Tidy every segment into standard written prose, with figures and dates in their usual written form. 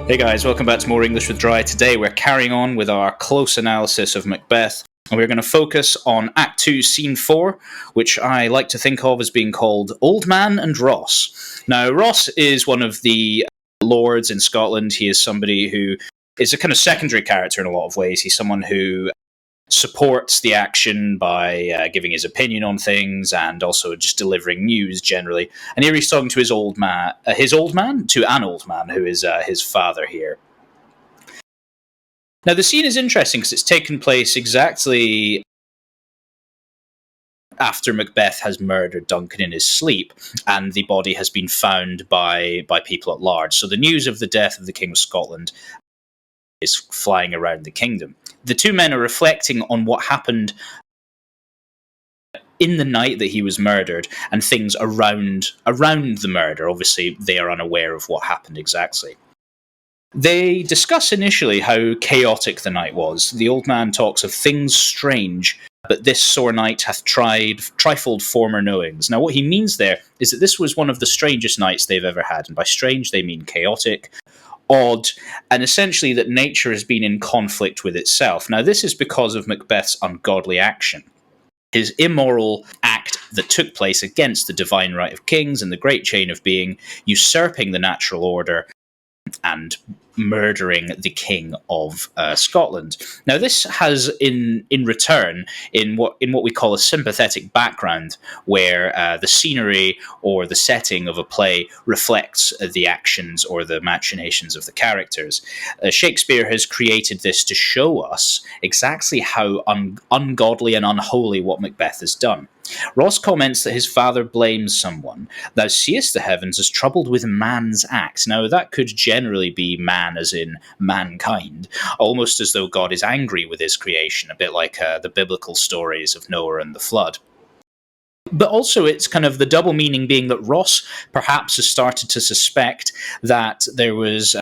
Hey guys, welcome back to More English with Dry. Today we're carrying on with our close analysis of Macbeth, and we're going to focus on Act 2, Scene 4, which I like to think of as being called Old Man and Ross. Now, Ross is one of the lords in Scotland. He is somebody who is a kind of secondary character in a lot of ways. He's someone who supports the action by giving his opinion on things and also just delivering news generally. And here he's talking to an old man who is his father here. Now the scene is interesting because it's taken place exactly after Macbeth has murdered Duncan in his sleep, and the body has been found by people at large. So the news of the death of the King of Scotland is flying around the kingdom. The two men are reflecting on what happened in the night that he was murdered and things around the murder. Obviously, they are unaware of what happened exactly. They discuss initially how chaotic the night was. The old man talks of things strange, but this sore night hath trifold former knowings. Now, what he means there is that this was one of the strangest nights they've ever had, and by strange they mean chaotic, odd, and essentially that nature has been in conflict with itself. Now, this is because of Macbeth's ungodly action. His immoral act that took place against the divine right of kings and the great chain of being, usurping the natural order and murdering the King of Scotland. Now, this has, in return, in what we call a sympathetic background, where the scenery or the setting of a play reflects the actions or the machinations of the characters. Shakespeare has created this to show us exactly how ungodly and unholy what Macbeth has done. Ross comments that his father blames someone. Thou seest the heavens as troubled with man's acts. Now, that could generally be man as in mankind, almost as though God is angry with his creation, a bit like the biblical stories of Noah and the flood. But also it's kind of the double meaning being that Ross perhaps has started to suspect that there was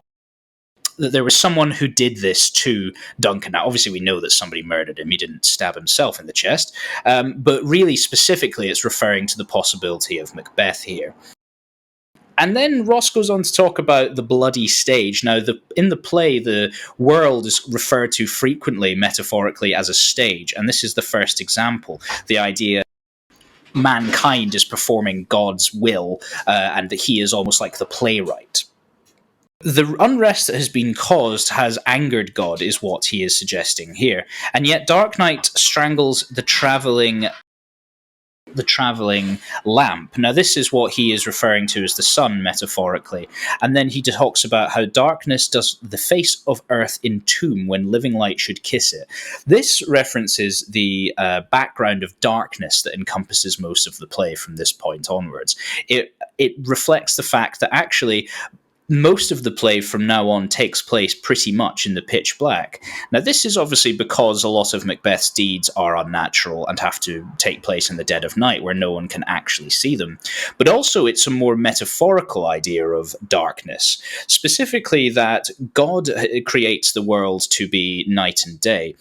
someone who did this to Duncan. Now, obviously, we know that somebody murdered him. He didn't stab himself in the chest. But really, specifically, it's referring to the possibility of Macbeth here. And then Ross goes on to talk about the bloody stage. Now, in the play, the world is referred to frequently, metaphorically, as a stage. And this is the first example. The idea mankind is performing God's will, and that he is almost like the playwright. The unrest that has been caused has angered God, is what he is suggesting here. And yet Dark Knight strangles the travelling lamp. Now, this is what he is referring to as the sun, metaphorically. And then he talks about how darkness does the face of earth entomb when living light should kiss it. This references the background of darkness that encompasses most of the play from this point onwards. It reflects the fact that actually most of the play from now on takes place pretty much in the pitch black. Now, this is obviously because a lot of Macbeth's deeds are unnatural and have to take place in the dead of night where no one can actually see them. But also it's a more metaphorical idea of darkness, specifically that God creates the world to be night and day.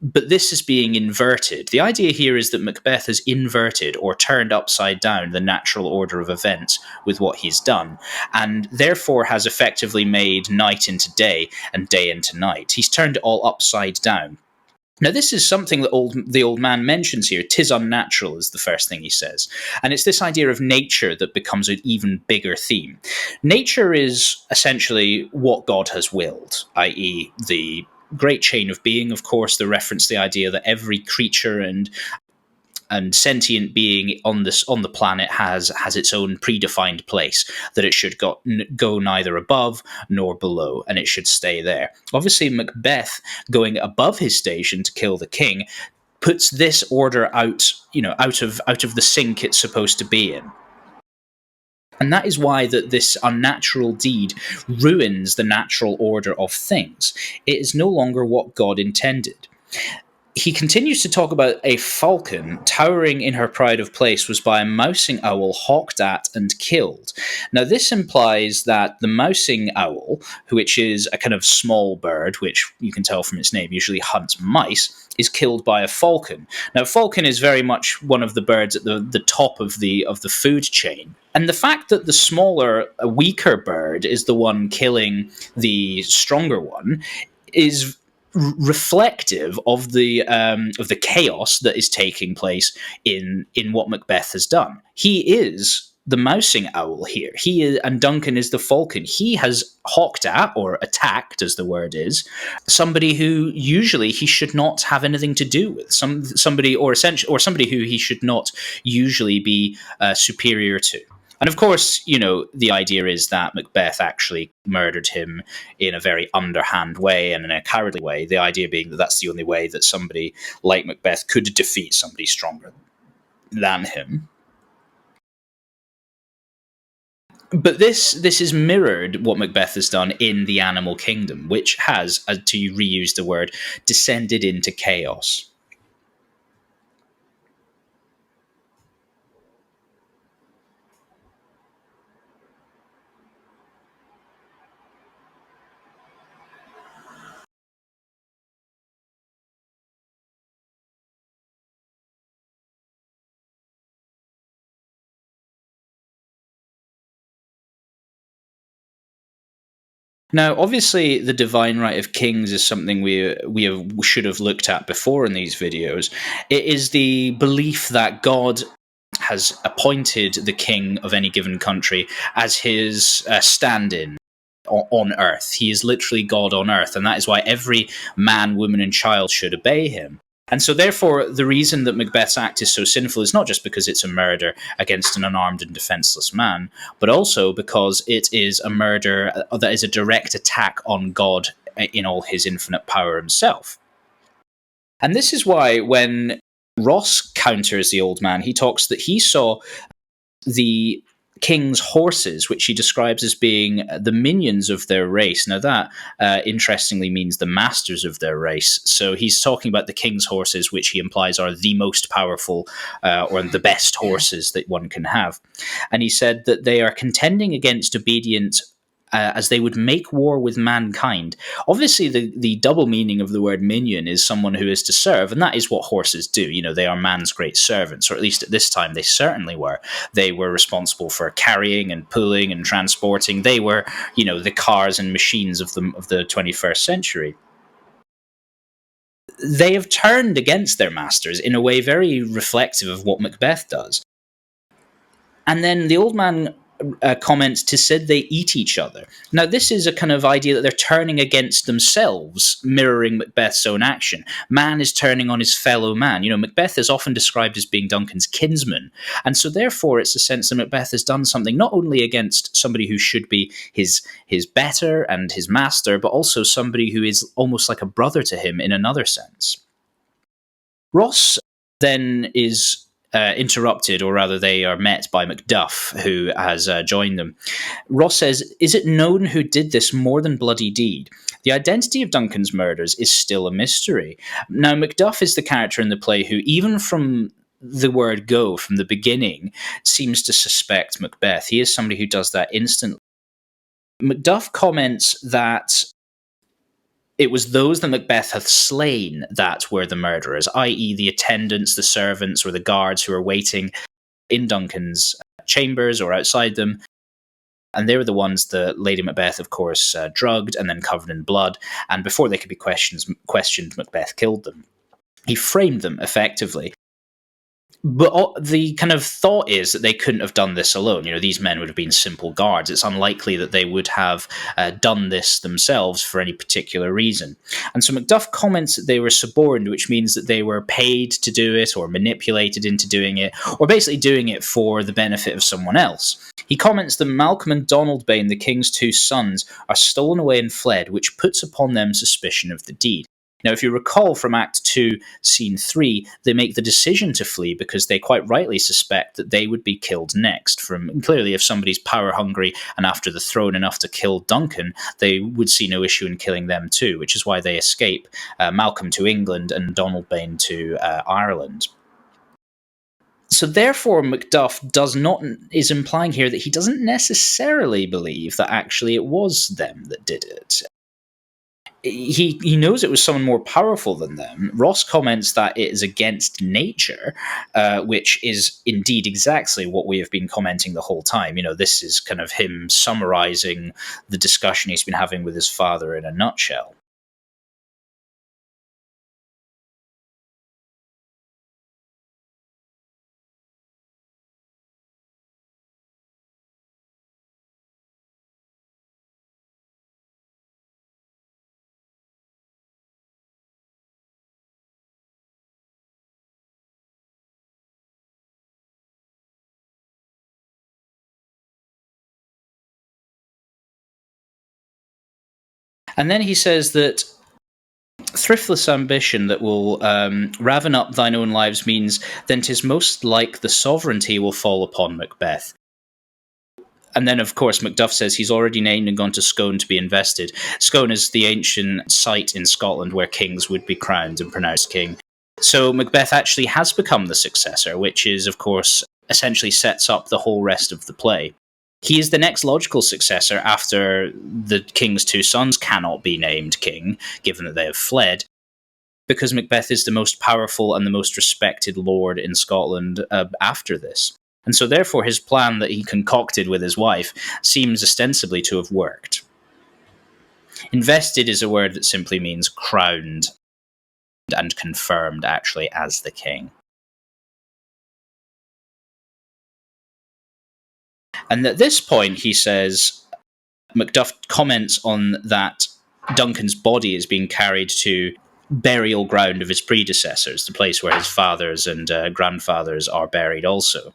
But this is being inverted. The idea here is that Macbeth has inverted or turned upside down the natural order of events with what he's done, and therefore has effectively made night into day and day into night. He's turned it all upside down. Now, this is something that the old man mentions here. "'Tis unnatural" is the first thing he says. And it's this idea of nature that becomes an even bigger theme. Nature is essentially what God has willed, i.e. the great chain of being, of course, the reference, the idea that every creature and sentient being on the planet has its own predefined place, that it should go neither above nor below, and it should stay there. Obviously, Macbeth going above his station to kill the king puts this order out of the sink it's supposed to be in. And that is why that this unnatural deed ruins the natural order of things. It is no longer what God intended. He continues to talk about a falcon towering in her pride of place was by a mousing owl hawked at and killed. Now, this implies that the mousing owl, which is a kind of small bird, which you can tell from its name, usually hunts mice, is killed by a falcon. Now, falcon is very much one of the birds at the top of the food chain. And the fact that the smaller, weaker bird is the one killing the stronger one is reflective of the chaos that is taking place in what Macbeth has done. He is the mousing owl here. He is, and Duncan is the falcon. He has hawked at or attacked, as the word is, somebody who usually he should not have anything to do with. Somebody or somebody who he should not usually be superior to. And of course, the idea is that Macbeth actually murdered him in a very underhand way and in a cowardly way. The idea being that that's the only way that somebody like Macbeth could defeat somebody stronger than him. But this is mirrored what Macbeth has done in the animal kingdom, which has, to reuse the word, descended into chaos. Now, obviously, the divine right of kings is something we should have looked at before in these videos. It is the belief that God has appointed the king of any given country as his stand-in on earth. He is literally God on earth, and that is why every man, woman, and child should obey him. And so, therefore, the reason that Macbeth's act is so sinful is not just because it's a murder against an unarmed and defenseless man, but also because it is a murder that is a direct attack on God in all his infinite power himself. And this is why when Ross counters the old man, he talks that he saw the king's horses, which he describes as being the minions of their race. Now that, interestingly, means the masters of their race. So he's talking about the king's horses, which he implies are the most powerful or the best horses that one can have. And he said that they are contending against obedient as they would make war with mankind. Obviously, the double meaning of the word minion is someone who is to serve, and that is what horses do. They are man's great servants, or at least at this time they certainly were. They were responsible for carrying and pulling and transporting. They were, the cars and machines of the 21st century. They have turned against their masters in a way very reflective of what Macbeth does. And then the old man comments, "'Tis said they eat each other." Now, this is a kind of idea that they're turning against themselves, mirroring Macbeth's own action. Man is turning on his fellow man. Macbeth is often described as being Duncan's kinsman. And so, therefore, it's a sense that Macbeth has done something not only against somebody who should be his better and his master, but also somebody who is almost like a brother to him in another sense. Ross then is interrupted, or rather they are met by Macduff, who has joined them. Ross says, "Is it known who did this more than bloody deed? The identity of Duncan's murders is still a mystery." Now, Macduff is the character in the play who, even from the word go, from the beginning, seems to suspect Macbeth. He is somebody who does that instantly. Macduff comments that it was those that Macbeth hath slain that were the murderers, i.e. the attendants, the servants, or the guards who were waiting in Duncan's chambers or outside them. And they were the ones that Lady Macbeth, of course, drugged and then covered in blood. And before they could be questioned, Macbeth killed them. He framed them effectively. But the kind of thought is that they couldn't have done this alone. These men would have been simple guards. It's unlikely that they would have done this themselves for any particular reason. And so Macduff comments that they were suborned, which means that they were paid to do it or manipulated into doing it, or basically doing it for the benefit of someone else. He comments that Malcolm and Donald Bane, the king's two sons, are stolen away and fled, which puts upon them suspicion of the deed. Now, if you recall from Act 2, Scene 3, they make the decision to flee because they quite rightly suspect that they would be killed next. Clearly, if somebody's power-hungry and after the throne enough to kill Duncan, they would see no issue in killing them too, which is why they escape, Malcolm to England and Donalbain to Ireland. So therefore, Macduff is implying here that he doesn't necessarily believe that actually it was them that did it. He knows it was someone more powerful than them. Ross comments that it is against nature, which is indeed exactly what we have been commenting the whole time. This is kind of him summarizing the discussion he's been having with his father in a nutshell. And then he says that thriftless ambition that will raven up thine own lives means then 'tis most like the sovereignty will fall upon Macbeth. And then, of course, Macduff says he's already named and gone to Scone to be invested. Scone is the ancient site in Scotland where kings would be crowned and pronounced king. So Macbeth actually has become the successor, which is, of course, essentially sets up the whole rest of the play. He is the next logical successor after the king's two sons cannot be named king, given that they have fled, because Macbeth is the most powerful and the most respected lord in Scotland after this. And so therefore his plan that he concocted with his wife seems ostensibly to have worked. Invested is a word that simply means crowned and confirmed, actually, as the king. And at this point, he says, Macduff comments on that Duncan's body is being carried to burial ground of his predecessors, the place where his fathers and grandfathers are buried also.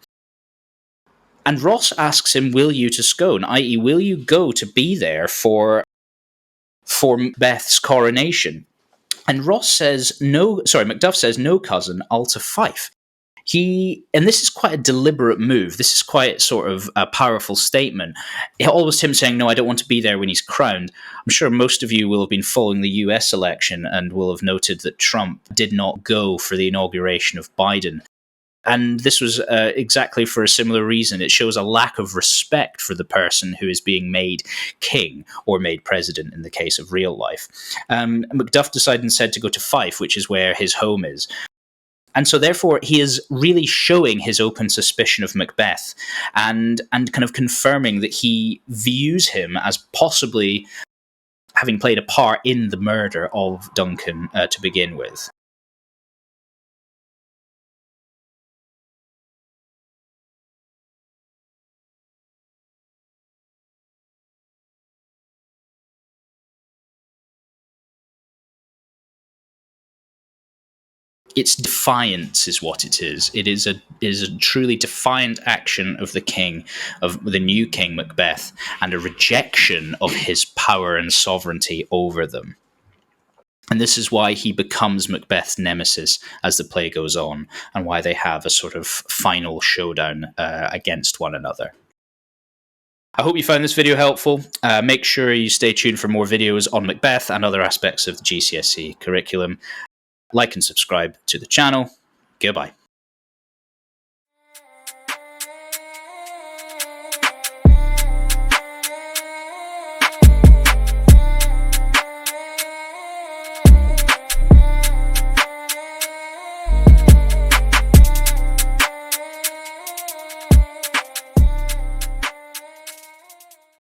And Ross asks him, will you to Scone, i.e., will you go to be there for Macbeth's coronation? And Macduff says, no, cousin, I'll to Fife. And this is quite a deliberate move. This is quite sort of a powerful statement. Almost him saying, no, I don't want to be there when he's crowned. I'm sure most of you will have been following the US election and will have noted that Trump did not go for the inauguration of Biden. And this was exactly for a similar reason. It shows a lack of respect for the person who is being made king or made president in the case of real life. Macduff decided instead to go to Fife, which is where his home is. And so therefore he is really showing his open suspicion of Macbeth and kind of confirming that he views him as possibly having played a part in the murder of Duncan to begin with. It's defiance is what it is. It is a truly defiant action of the king, of the new king Macbeth, and a rejection of his power and sovereignty over them. And this is why he becomes Macbeth's nemesis as the play goes on, and why they have a sort of final showdown against one another. I hope you found this video helpful. Make sure you stay tuned for more videos on Macbeth and other aspects of the GCSE curriculum. Like and subscribe to the channel. Goodbye.